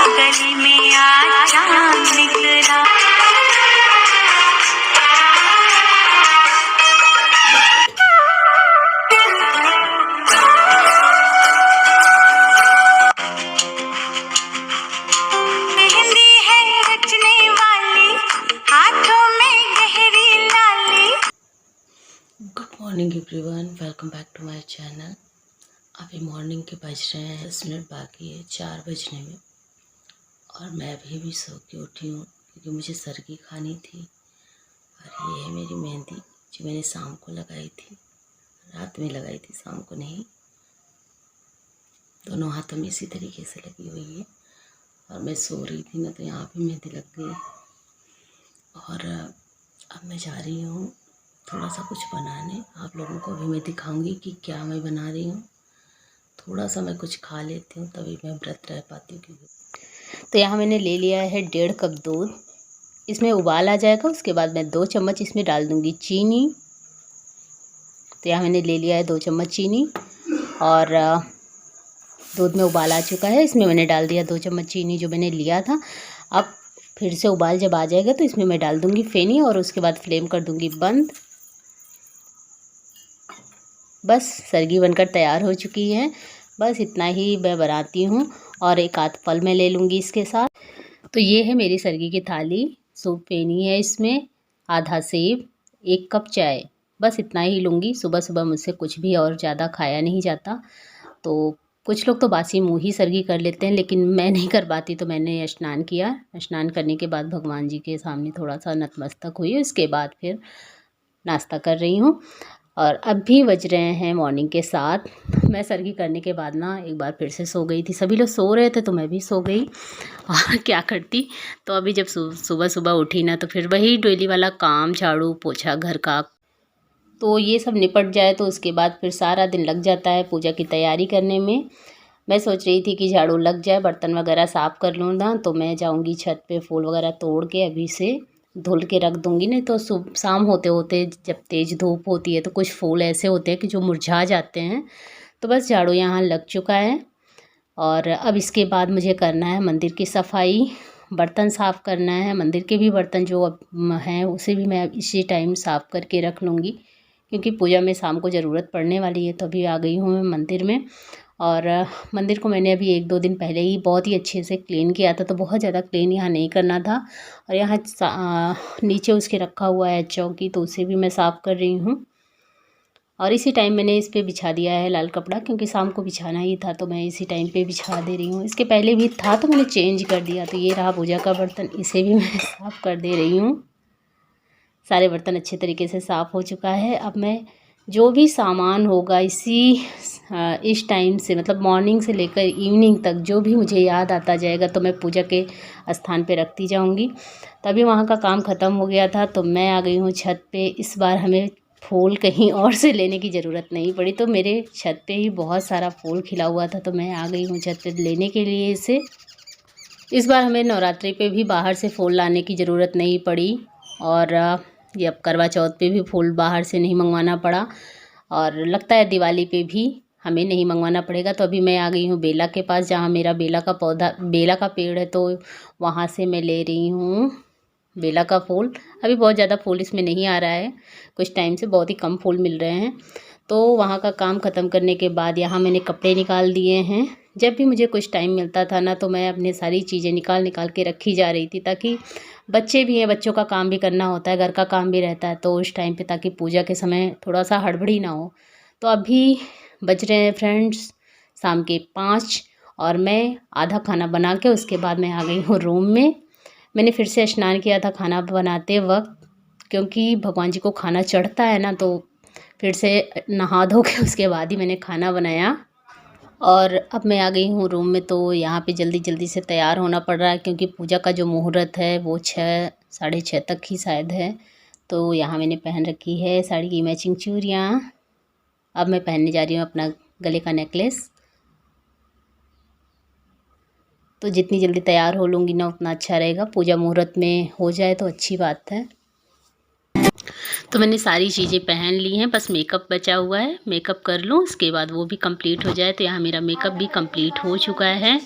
गली में आज चांद निकला। मेहंदी है रचने वाली, हाथों में गहरी लाली। Good morning everyone, welcome back to my channel. अभी मॉर्निंग के बज रहे हैं 10 मिनट बाकी है 4 बजने में, और मैं अभी सो के उठी हूँ क्योंकि मुझे सरगी खानी थी। और ये है मेरी मेहंदी जो मैंने शाम को लगाई थी, रात में लगाई थी, शाम को नहीं। दोनों हाथों में इसी तरीके से लगी हुई है। और मैं सो रही थी ना, तो यहाँ पे मेहंदी लग गई। और अब मैं जा रही हूँ थोड़ा सा कुछ बनाने। आप लोगों को अभी मैं दिखाऊंगी कि क्या मैं बना रही हूँ। थोड़ा सा मैं कुछ खा लेती हूँ तभी मैं व्रत रह पाती हूँ। क्योंकि तो यहाँ मैंने ले लिया है 1.5 कप दूध। इसमें उबाल आ जाएगा, उसके बाद मैं 2 चम्मच इसमें डाल दूँगी चीनी। तो यहाँ मैंने ले लिया है 2 चम्मच चीनी, और दूध में उबाल आ चुका है। इसमें मैंने डाल दिया 2 चम्मच चीनी जो मैंने लिया था। अब फिर से उबाल जब आ जाएगा तो इसमें मैं डाल दूँगी फेनी, और उसके बाद फ्लेम कर दूँगी बंद। बस सरगी बनकर तैयार हो चुकी है। बस इतना ही मैं बनाती हूँ, और एक आध फल मैं ले लूँगी इसके साथ। तो ये है मेरी सरगी की थाली। सूप फेनी है इसमें, आधा सेब, 1 कप चाय। बस इतना ही लूँगी। सुबह सुबह मुझसे कुछ भी और ज़्यादा खाया नहीं जाता। तो कुछ लोग तो बासी मुँह ही सरगी कर लेते हैं, लेकिन मैं नहीं कर पाती। तो मैंने स्नान किया। स्नान करने के बाद भगवान जी के सामने थोड़ा सा नतमस्तक हुई, उसके बाद फिर नाश्ता कर रही हूँ। और अब भी बज रहे हैं मॉर्निंग के 7। मैं सरगी करने के बाद ना एक बार फिर से सो गई थी। सभी लोग सो रहे थे तो मैं भी सो गई। और क्या करती, तो अभी जब सुबह सुबह उठी ना, तो फिर वही डेली वाला काम, झाड़ू पोछा घर का, तो ये सब निपट जाए तो उसके बाद फिर सारा दिन लग जाता है पूजा की तैयारी करने में। मैं सोच रही थी कि झाड़ू लग जाए, बर्तन वगैरह साफ़ कर लूँ ना, तो मैं जाऊँगी छत पे, फूल वगैरह तोड़ के अभी से धुल के रख दूँगी। नहीं तो शाम होते होते जब तेज़ धूप होती है तो कुछ फूल ऐसे होते हैं कि जो मुरझा जाते हैं। तो बस झाड़ू यहाँ लग चुका है। और अब इसके बाद मुझे करना है मंदिर की सफाई, बर्तन साफ़ करना है। मंदिर के भी बर्तन जो अब हैं उसे भी मैं इसी टाइम साफ़ करके रख लूँगी, क्योंकि पूजा में शाम को ज़रूरत पड़ने वाली है। तो अभी आ गई हूँ मैं मंदिर में। और मंदिर को मैंने अभी 1-2 दिन पहले ही बहुत ही अच्छे से क्लीन किया था, तो बहुत ज़्यादा क्लीन यहाँ नहीं करना था। और यहाँ नीचे उसके रखा हुआ है चौकी, तो उसे भी मैं साफ़ कर रही हूँ। और इसी टाइम मैंने इस पे बिछा दिया है लाल कपड़ा, क्योंकि शाम को बिछाना ही था, तो मैं इसी टाइम पे बिछा दे रही हूँ। इसके पहले भी था तो मैंने चेंज कर दिया। तो ये रहा पूजा का बर्तन, इसे भी मैं साफ़ कर दे रही हूँ। सारे बर्तन अच्छे तरीके से साफ़ हो चुका है। अब मैं जो भी सामान होगा इस टाइम से, मतलब मॉर्निंग से लेकर इवनिंग तक, जो भी मुझे याद आता जाएगा तो मैं पूजा के स्थान पे रखती जाऊंगी। तभी वहाँ का काम ख़त्म हो गया था, तो मैं आ गई हूँ छत पे। इस बार हमें फूल कहीं और से लेने की ज़रूरत नहीं पड़ी, तो मेरे छत पे ही बहुत सारा फूल खिला हुआ था, तो मैं आ गई हूँ छत पे लेने के लिए इसे। इस बार हमें नवरात्रि पे भी बाहर से फूल लाने की ज़रूरत नहीं पड़ी, और ये अब करवा चौथ पे भी फूल बाहर से नहीं मंगवाना पड़ा, और लगता है दिवाली पे भी हमें नहीं मंगवाना पड़ेगा। तो अभी मैं आ गई हूँ बेला के पास, जहाँ मेरा बेला का पेड़ है, तो वहाँ से मैं ले रही हूँ बेला का फूल। अभी बहुत ज़्यादा फूल इसमें नहीं आ रहा है, कुछ टाइम से बहुत ही कम फूल मिल रहे हैं। तो वहाँ का काम ख़त्म करने के बाद यहाँ मैंने कपड़े निकाल दिए हैं। जब भी मुझे कुछ टाइम मिलता था ना, तो मैं अपनी सारी चीज़ें निकाल निकाल के रखी जा रही थी, ताकि बच्चे भी हैं, बच्चों का काम भी करना होता है, घर का काम भी रहता है, तो उस टाइम पे ताकि पूजा के समय थोड़ा सा हड़बड़ी ना हो। तो अभी बज रहे हैं फ्रेंड्स शाम के 5, और मैं आधा खाना बना के उसके बाद मैं आ गई हूँ रूम में। मैंने फिर से स्नान किया था खाना बनाते वक्त, क्योंकि भगवान जी को खाना चढ़ता है ना, तो फिर से नहा धो के उसके बाद ही मैंने खाना बनाया। और अब मैं आ गई हूँ रूम में। तो यहाँ पे जल्दी जल्दी से तैयार होना पड़ रहा है, क्योंकि पूजा का जो मुहूर्त है वो 6 साढ़े 6 तक ही शायद है। तो यहाँ मैंने पहन रखी है साड़ी की मैचिंग चूड़ियाँ। अब मैं पहनने जा रही हूँ अपना गले का नेकलेस। तो जितनी जल्दी तैयार हो लूँगी ना, उतना अच्छा रहेगा। पूजा मुहूर्त में हो जाए तो अच्छी बात है। तो मैंने सारी चीज़ें पहन ली हैं, बस मेकअप बचा हुआ है। मेकअप कर लूँ, उसके बाद वो भी कंप्लीट हो जाए। तो यहाँ मेरा मेकअप भी कंप्लीट हो चुका है।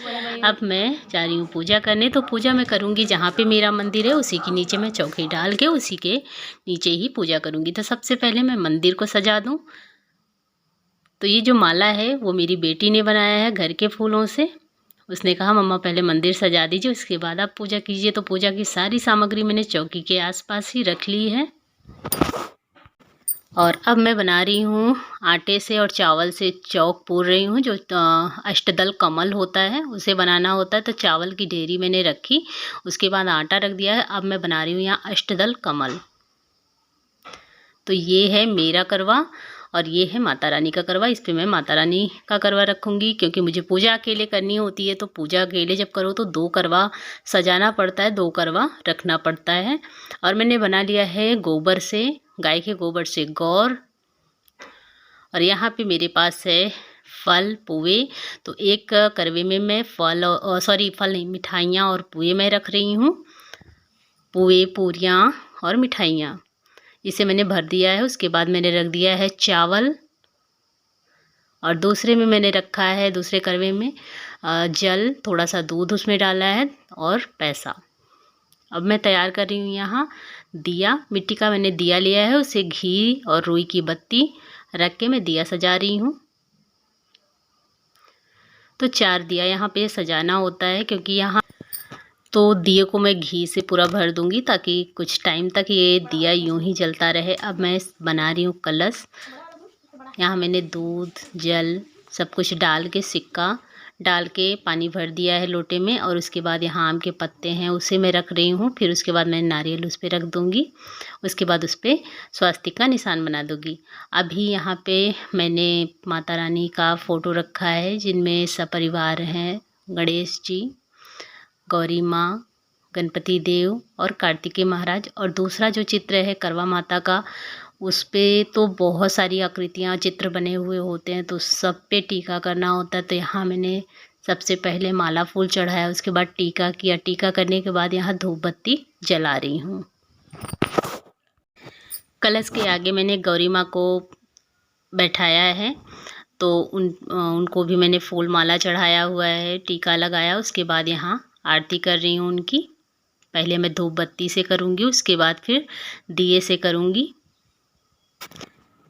अब मैं जा रही हूँ पूजा करने। तो पूजा मैं करूँगी जहाँ पे मेरा मंदिर है, उसी के नीचे मैं चौकी डाल के उसी के नीचे ही पूजा करूँगी। तो सबसे पहले मैं मंदिर को सजा दूँ। तो ये जो माला है वो मेरी बेटी ने बनाया है घर के फूलों से। उसने कहा मम्मा पहले मंदिर सजा दीजिए, उसके बाद आप पूजा कीजिए। तो पूजा की सारी सामग्री मैंने चौकी के आसपास ही रख ली है। और अब मैं बना रही हूँ आटे से और चावल से चौक पूर रही हूँ। जो अष्टदल कमल होता है उसे बनाना होता है। तो चावल की ढेरी मैंने रखी, उसके बाद आटा रख दिया है। अब मैं बना रही हूँ यहाँ अष्टदल कमल। तो ये है मेरा करवा और ये है माता रानी का करवा। इस पे मैं माता रानी का करवा रखूँगी, क्योंकि मुझे पूजा अकेले करनी होती है। तो पूजा अकेले जब करो तो 2 करवा सजाना पड़ता है, 2 करवा रखना पड़ता है। और मैंने बना लिया है गोबर से, गाय के गोबर से गौर। और यहाँ पे मेरे पास है फल पुए। तो एक करवे में मैं फल नहीं, मिठाइयाँ और पुए मैं रख रही हूँ। पुए, पूरियाँ और मिठाइयाँ इसे मैंने भर दिया है। उसके बाद मैंने रख दिया है चावल, और दूसरे में मैंने रखा है, दूसरे करवे में जल, थोड़ा सा दूध उसमें डाला है और पैसा। अब मैं तैयार कर रही हूँ यहाँ दिया। मिट्टी का मैंने दिया लिया है, उसे घी और रुई की बत्ती रख के मैं दिया सजा रही हूँ। तो 4 दिया यहाँ पे सजाना होता है, क्योंकि यहाँ तो दिए को मैं घी से पूरा भर दूंगी ताकि कुछ टाइम तक ये दिया यूं ही जलता रहे। अब मैं बना रही हूँ कलश। यहाँ मैंने दूध, जल सब कुछ डाल के, सिक्का डाल के पानी भर दिया है लोटे में। और उसके बाद यहाँ आम के पत्ते हैं उसे मैं रख रही हूँ। फिर उसके बाद मैं नारियल उस पर रख दूँगी। उसके बाद उस पर स्वास्तिक का निशान बना दूँगी। अभी यहाँ पे मैंने माता रानी का फ़ोटो रखा है, जिनमें सपरिवार हैं गणेश जी, गौरी माँ, गणपति देव और कार्तिकेय महाराज। और दूसरा जो चित्र है करवा माता का, उस पे तो बहुत सारी आकृतियाँ चित्र बने हुए होते हैं, तो सब पे टीका करना होता है। तो यहाँ मैंने सबसे पहले माला फूल चढ़ाया, उसके बाद टीका किया। टीका करने के बाद यहाँ धूप बत्ती जला रही हूँ। कलश के आगे मैंने गौरी माँ को बैठाया है, तो उनको भी मैंने फूल माला चढ़ाया हुआ है, टीका लगाया। उसके बाद यहाँ आरती कर रही हूँ उनकी। पहले मैं धूप बत्ती से करूँगी, उसके बाद फिर दिए से करूँगी।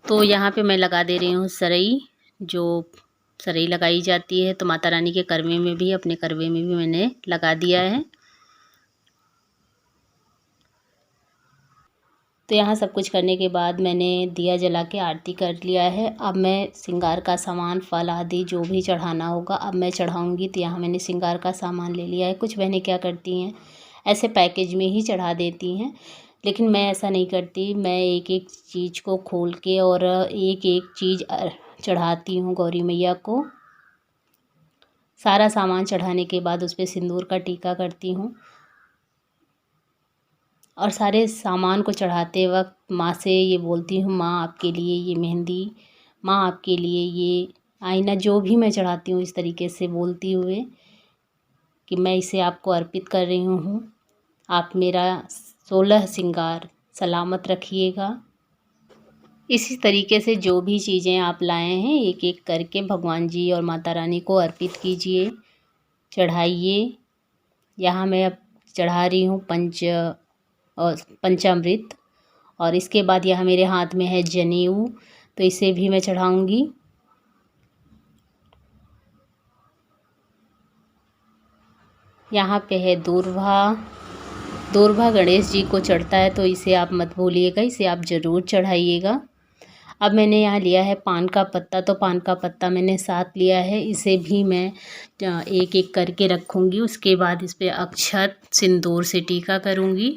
तो यहाँ पे मैं लगा दे रही हूँ सरई, जो सरई लगाई जाती है। तो माता रानी के करवे में भी, अपने करवे में भी मैंने लगा दिया है। तो यहाँ सब कुछ करने के बाद मैंने दिया जला के आरती कर लिया है। अब मैं श्रृंगार का सामान, फल आदि जो भी चढ़ाना होगा अब मैं चढ़ाऊँगी। तो यहाँ मैंने श्रृंगार का सामान ले लिया है। कुछ बहनें क्या करती हैं, ऐसे पैकेज में ही चढ़ा देती हैं, लेकिन मैं ऐसा नहीं करती। मैं एक एक चीज़ को खोल के और एक एक चीज़ चढ़ाती हूँ गौरी मैया को। सारा सामान चढ़ाने के बाद उस पर सिंदूर का टीका करती हूँ। और सारे सामान को चढ़ाते वक्त माँ से ये बोलती हूँ, माँ आपके लिए ये मेहंदी, माँ आपके लिए ये आईना, जो भी मैं चढ़ाती हूँ इस तरीके से बोलती हुए कि मैं इसे आपको अर्पित कर रही हूँ। आप मेरा 16 श्रृंगार सलामत रखिएगा। इसी तरीके से जो भी चीज़ें आप लाए हैं एक एक करके भगवान जी और माता रानी को अर्पित कीजिए, चढ़ाइए। यहाँ मैं अब चढ़ा रही हूँ पंचामृत। और इसके बाद यहाँ मेरे हाथ में है जनेऊ, तो इसे भी मैं चढ़ाऊँगी। यहाँ पे है दूर्वा गणेश जी को चढ़ता है, तो इसे आप मत भूलिएगा, इसे आप ज़रूर चढ़ाइएगा। अब मैंने यहाँ लिया है पान का पत्ता, तो पान का पत्ता मैंने 7 लिया है, इसे भी मैं एक एक करके रखूँगी। उसके बाद इस पर अक्षत सिंदूर से टीका करूँगी।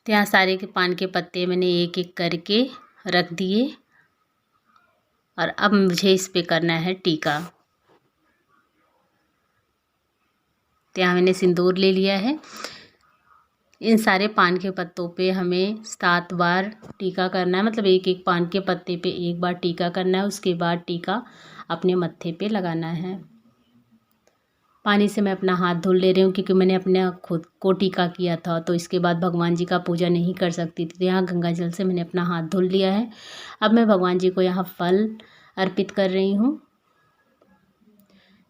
तो यहाँ सारे के पान के पत्ते मैंने एक एक करके रख दिए। और अब मुझे इस पे करना है टीका। तो यहाँ मैंने सिंदूर ले लिया है। इन सारे पान के पत्तों पे हमें 7 बार टीका करना है, मतलब एक एक पान के पत्ते पे एक बार टीका करना है। उसके बाद टीका अपने मत्थे पे लगाना है। पानी से मैं अपना हाथ धुल ले रही हूँ, क्योंकि मैंने अपने खुद को टीका किया था, तो इसके बाद भगवान जी का पूजा नहीं कर सकती थी। तो यहाँ गंगा जल से मैंने अपना हाथ धुल लिया है। अब मैं भगवान जी को यहाँ फल अर्पित कर रही हूँ।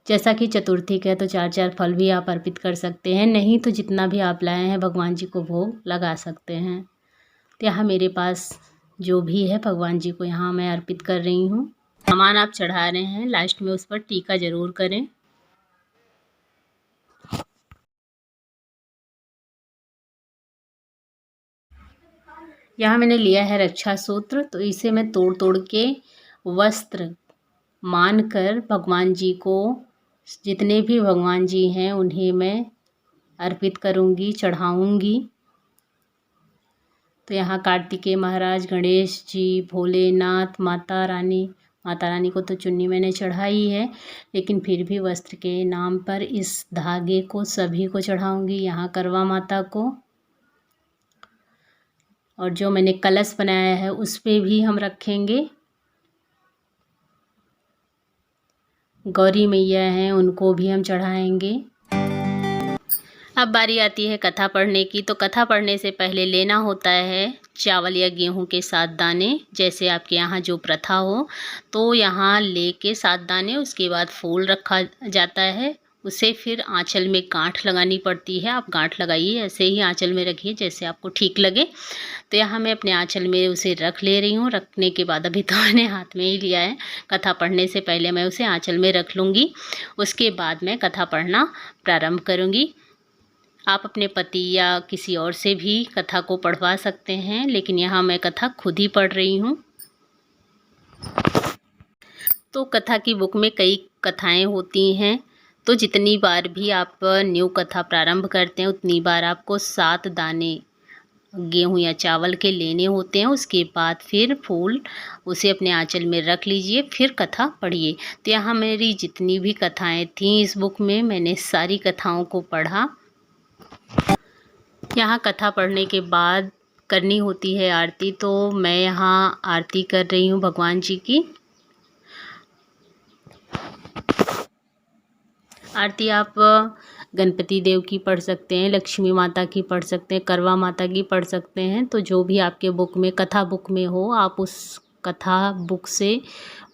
जैसा कि चतुर्थी का है तो 4-4 फल भी आप अर्पित कर सकते हैं, नहीं तो जितना भी आप लाए हैं भगवान जी को भोग लगा सकते हैं। तो यहाँ मेरे पास जो भी है भगवान जी को यहाँ मैं अर्पित कर रही हूँ। सामान आप चढ़ा रहे हैं, लास्ट में उस पर टीका ज़रूर करें। यहाँ मैंने लिया है रक्षा सूत्र, तो इसे मैं तोड़ तोड़ के वस्त्र मानकर भगवान जी को, जितने भी भगवान जी हैं उन्हें मैं अर्पित करूँगी, चढ़ाऊँगी। तो यहाँ कार्तिकेय महाराज, गणेश जी, भोलेनाथ, माता रानी को तो चुन्नी मैंने चढ़ाई है, लेकिन फिर भी वस्त्र के नाम पर इस धागे को सभी को चढ़ाऊँगी। यहाँ करवा माता को, और जो मैंने कलश बनाया है उस पे भी हम रखेंगे। गौरी मैया हैं उनको भी हम चढ़ाएंगे। अब बारी आती है कथा पढ़ने की। तो कथा पढ़ने से पहले लेना होता है चावल या गेहूं के 7 दाने, जैसे आपके यहाँ जो प्रथा हो। तो यहाँ लेके 7 दाने, उसके बाद फूल रखा जाता है, उसे फिर आंचल में गांठ लगानी पड़ती है। आप गांठ लगाइए, ऐसे ही आंचल में रखिए जैसे आपको ठीक लगे। तो यहाँ मैं अपने आंचल में उसे रख ले रही हूँ। रखने के बाद अभी तो मैंने हाथ में ही लिया है, कथा पढ़ने से पहले मैं उसे आंचल में रख लूँगी। उसके बाद मैं कथा पढ़ना प्रारंभ करूँगी। आप अपने पति या किसी और से भी कथा को पढ़वा सकते हैं, लेकिन यहाँ मैं कथा खुद ही पढ़ रही हूँ। तो कथा की बुक में कई कथाएं होती हैं, तो जितनी बार भी आप न्यू कथा प्रारंभ करते हैं उतनी बार आपको 7 दाने गेहूं या चावल के लेने होते हैं। उसके बाद फिर फूल उसे अपने आंचल में रख लीजिए, फिर कथा पढ़िए। तो यहाँ मेरी जितनी भी कथाएं थीं इस बुक में, मैंने सारी कथाओं को पढ़ा। यहाँ कथा पढ़ने के बाद करनी होती है आरती, तो मैं यहाँ आरती कर रही हूँ भगवान जी की। आरती आप गणपति देव की पढ़ सकते हैं, लक्ष्मी माता की पढ़ सकते हैं, करवा माता की पढ़ सकते हैं। तो जो भी आपके बुक में, कथा बुक में हो, आप उस कथा बुक से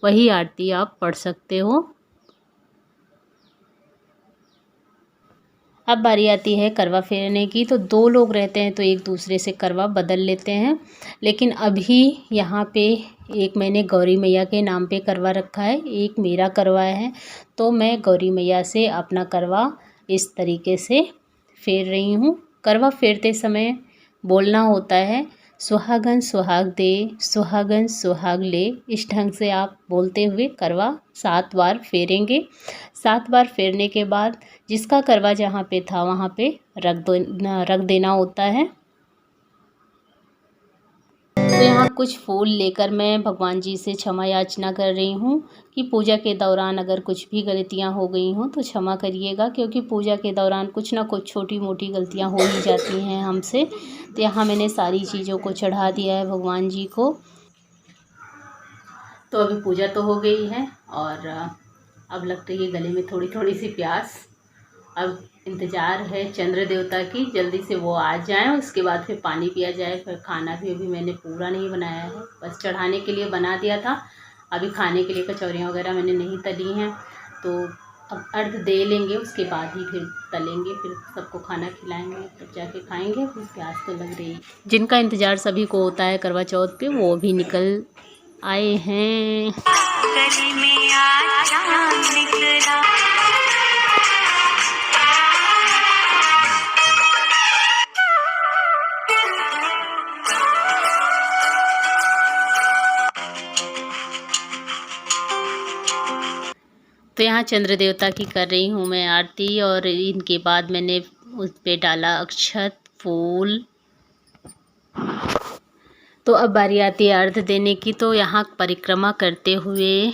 वही आरती आप पढ़ सकते हो। अब बारी आती है करवा फेरने की। तो 2 लोग रहते हैं तो एक दूसरे से करवा बदल लेते हैं, लेकिन अभी यहाँ पे एक मैंने गौरी मैया के नाम पे करवा रखा है, एक मेरा करवा है। तो मैं गौरी मैया से अपना करवा इस तरीके से फेर रही हूँ। करवा फेरते समय बोलना होता है, सुहागन सुहाग दे, सुहागन सुहाग ले। इस ढंग से आप बोलते हुए करवा 7 बार फेरेंगे। 7 बार फेरने के बाद जिसका करवा जहाँ पे था वहाँ पे रख देना होता है। तो यहाँ कुछ फूल लेकर मैं भगवान जी से क्षमा याचना कर रही हूँ कि पूजा के दौरान अगर कुछ भी गलतियाँ हो गई हों तो क्षमा करिएगा, क्योंकि पूजा के दौरान कुछ ना कुछ छोटी मोटी गलतियाँ हो ही जाती हैं हमसे। तो यहाँ मैंने सारी चीज़ों को चढ़ा दिया है भगवान जी को। तो अभी पूजा तो हो गई है और अब लग रही है गले में थोड़ी थोड़ी सी प्यास। अब इंतज़ार है चंद्र देवता की, जल्दी से वो आ जाएं, उसके बाद फिर पानी पिया जाए। फिर खाना भी अभी मैंने पूरा नहीं बनाया है, बस चढ़ाने के लिए बना दिया था। अभी खाने के लिए कचौरियाँ वगैरह मैंने नहीं तली हैं, तो अब अर्घ दे लेंगे, उसके बाद ही फिर तलेंगे, फिर सबको खाना खिलाएंगे, तब जाके खाएंगे। फिर प्यास तो लग रही है। जिनका इंतज़ार सभी को होता है करवा चौथ पे, वो भी निकल आए हैं। गली में आज चांद निकला। तो यहाँ चंद्र देवता की कर रही हूँ मैं आरती, और इनके बाद मैंने उस पे डाला अक्षत फूल। तो अब बारी आती है अर्घ देने की। तो यहाँ परिक्रमा करते हुए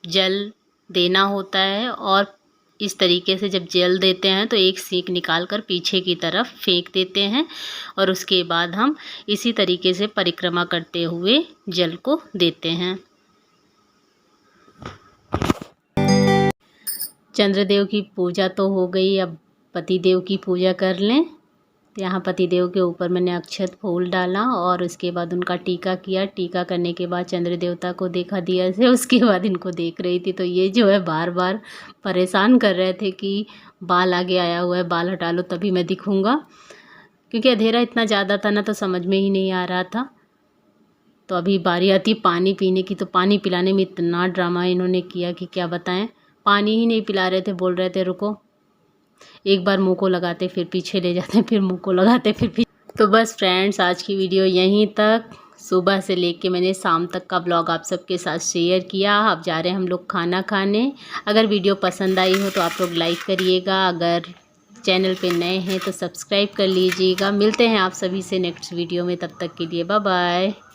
जल देना होता है, और इस तरीके से जब जल देते हैं तो एक सीख निकाल कर पीछे की तरफ फेंक देते हैं, और उसके बाद हम इसी तरीके से परिक्रमा करते हुए जल को देते हैं। चंद्रदेव की पूजा तो हो गई, अब पतिदेव की पूजा कर लें। तो यहाँ पतिदेव के ऊपर मैंने अक्षत फूल डाला और उसके बाद उनका टीका किया। टीका करने के बाद चंद्र देवता को देखा दिया से, उसके बाद इनको देख रही थी। तो ये जो है बार बार परेशान कर रहे थे कि बाल आगे आया हुआ है, बाल हटा लो तभी मैं दिखूँगा, क्योंकि अंधेरा इतना ज़्यादा था ना, तो समझ में ही नहीं आ रहा था। तो अभी बारी आती पानी पीने की, तो पानी पिलाने में इतना ड्रामा इन्होंने किया कि क्या बताएं। पानी ही नहीं पिला रहे थे, बोल रहे थे रुको, एक बार मुंह को लगाते फिर पीछे ले जाते, फिर मुंह को लगाते फिर पीछे। तो बस फ्रेंड्स, आज की वीडियो यहीं तक। सुबह से लेके मैंने शाम तक का ब्लॉग आप सबके साथ शेयर किया। अब जा रहे हैं हम लोग खाना खाने। अगर वीडियो पसंद आई हो तो आप लोग लाइक करिएगा, अगर चैनल पे नए हैं तो सब्सक्राइब कर लीजिएगा। मिलते हैं आप सभी से नेक्स्ट वीडियो में, तब तक के लिए बाय बाय।